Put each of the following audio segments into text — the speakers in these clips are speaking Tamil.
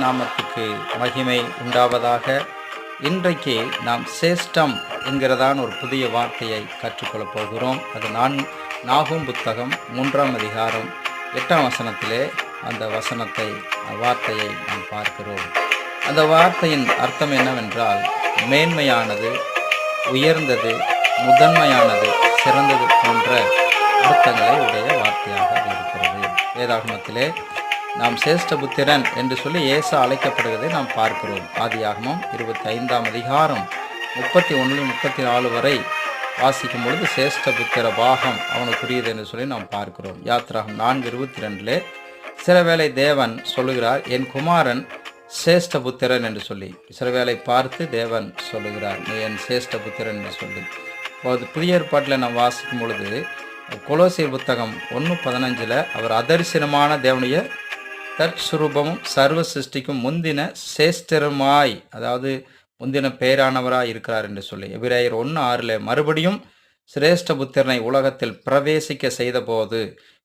நாமத்துக்கு மகிமை உண்டாவதாக. இன்றைக்கு நாம் சேஷ்டம் என்கிறதான ஒரு புதிய வார்த்தையை கற்றுக்கொள்ளப் போகிறோம். அது நாகும் புத்தகம் 3ஆம் அதிகாரம் 8ஆம் வசனத்திலே அந்த வார்த்தையை நாம் பார்க்கிறோம். அந்த வார்த்தையின் அர்த்தம் என்னவென்றால், மேன்மையானது, உயர்ந்தது, முதன்மையானது, சிறந்தது போன்ற அர்த்தங்களை உடைய வார்த்தையாக இருக்கிறது. வேதாகமத்திலே நாம் சேஷ்டபுத்திரன் என்று சொல்லி ஏசா அழைக்கப்படுவதை நாம் பார்க்கிறோம். ஆதியாகமம் 25ஆம் அதிகாரம் 31-34 வரை வாசிக்கும் பொழுது சேஷ்டபுத்திர பாகம் அவனுக்குரியது என்று சொல்லி நாம் பார்க்கிறோம். யாத்திராகம் 4:22 சிலவேளை தேவன் சொல்லுகிறார், என் குமாரன் சேஷ்டபுத்திரன் என்று சொல்லி. சிலவேளை பார்த்து தேவன் சொல்லுகிறார், நீ என் சேஷ்டபுத்திரன் என்று சொல்லி. புதிய ஏற்பாட்டில் நாம் வாசிக்கும் பொழுது கொலோசியர் புத்தகம் 1:15 அவர் அதரிசனமான தேவனுடைய தற்சுரூபமும் சர்வ சிருஷ்டிக்கும் முந்தின சேஷ்டருமாய், அதாவது முந்தின பேரானவராய் இருக்கிறார் என்று சொல்லி. எபிரேயர் 1:6 மறுபடியும் சிரேஷ்டபுத்திரனை உலகத்தில் பிரவேசிக்க செய்த போது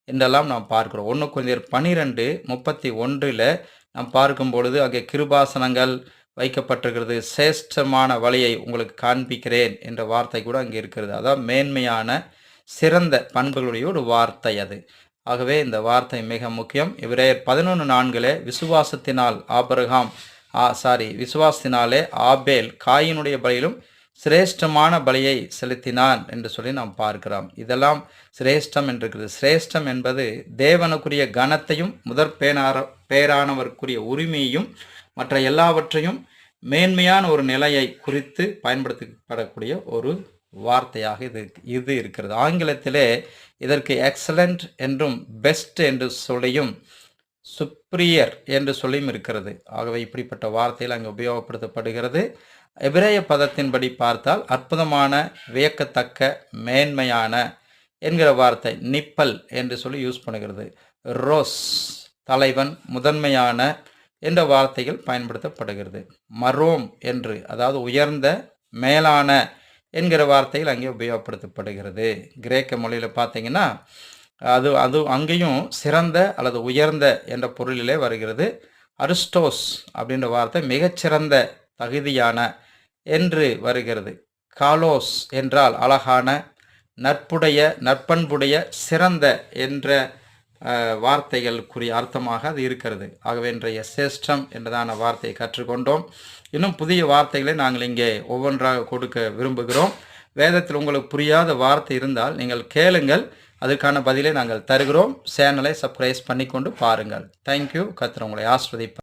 என்றெல்லாம் நாம் பார்க்கிறோம். 1 கொரிந்தியர் 12:31 நாம் பார்க்கும் பொழுது அங்கே கிருபாசனங்கள் வைக்கப்பட்டிருக்கிறது. சேஷ்டமான வழியை உங்களுக்கு காண்பிக்கிறேன் என்ற வார்த்தை கூட அங்கே இருக்கிறது. அதாவது மேன்மையான சிறந்த பண்புகளுடைய ஒரு வார்த்தை அது. ஆகவே இந்த வார்த்தை மிக முக்கியம். எபிரேயர் 11:4 விசுவாசத்தினாலே ஆபேல் காயினுடைய பலியிலும் சிரேஷ்டமான பலியை செலுத்தினான் என்று சொல்லி நாம் பார்க்கிறோம். இதெல்லாம் சிரேஷ்டம் என்றிருக்கிறது. சிரேஷ்டம் என்பது தேவனுக்குரிய கனத்தையும் முதற் பேரானவருக்குரிய உரிமையையும் மற்ற எல்லாவற்றையும் மேன்மையான ஒரு நிலையை குறித்து பயன்படுத்தப்படக்கூடிய ஒரு வார்த்தையாக இது இருக்கிறது. ஆங்கிலத்திலே இதற்கு எக்ஸலண்ட் என்றும் பெஸ்ட் என்று சொல்லியும் சுப்ரியர் என்று சொல்லியும் இருக்கிறது. ஆகவே இப்படிப்பட்ட வார்த்தையில் அங்கே உபயோகப்படுத்தப்படுகிறது. எபிரேய பதத்தின்படி பார்த்தால் அற்புதமான, வியக்கத்தக்க, மேன்மையான என்கிற வார்த்தை நிப்பல் என்று சொல்லி யூஸ் பண்ணுகிறது. ரோஸ் தலைவன், முதன்மையான என்ற வார்த்தைகள் பயன்படுத்தப்படுகிறது. மரோம் என்று, அதாவது உயர்ந்த, மேலான என்கிற வார்த்தைகள் அங்கே உபயோகப்படுத்தப்படுகிறது. கிரேக்க மொழியில் பார்த்தீங்கன்னா அது அங்கேயும் சிறந்த அல்லது உயர்ந்த என்ற பொருளிலே வருகிறது. அரிஸ்டோஸ் அப்படின்ற வார்த்தை மிகச்சிறந்த, தகுதியான என்று வருகிறது. காலோஸ் என்றால் அழகான, நட்புடைய, நற்பண்புடைய, சிறந்த என்ற வார்த்தைகளுக்குரிய அர்த்தமாக அது இருக்கிறது. ஆகவே இன்றைய சேஷ்டம் என்றதான வார்த்தையை கற்றுக்கொண்டோம். இன்னும் புதிய வார்த்தைகளை நாங்கள் இங்கே ஒவ்வொன்றாக கொடுக்க விரும்புகிறோம். வேதத்தில் உங்களுக்கு புரியாத வார்த்தை இருந்தால் நீங்கள் கேளுங்கள், அதுக்கான பதிலை நாங்கள் தருகிறோம். சேனலை சப்ஸ்கிரைப் பண்ணிக்கொண்டு பாருங்கள். தேங்க்யூ. கர்த்தர் உங்களை ஆசீர்வதிப்பார்.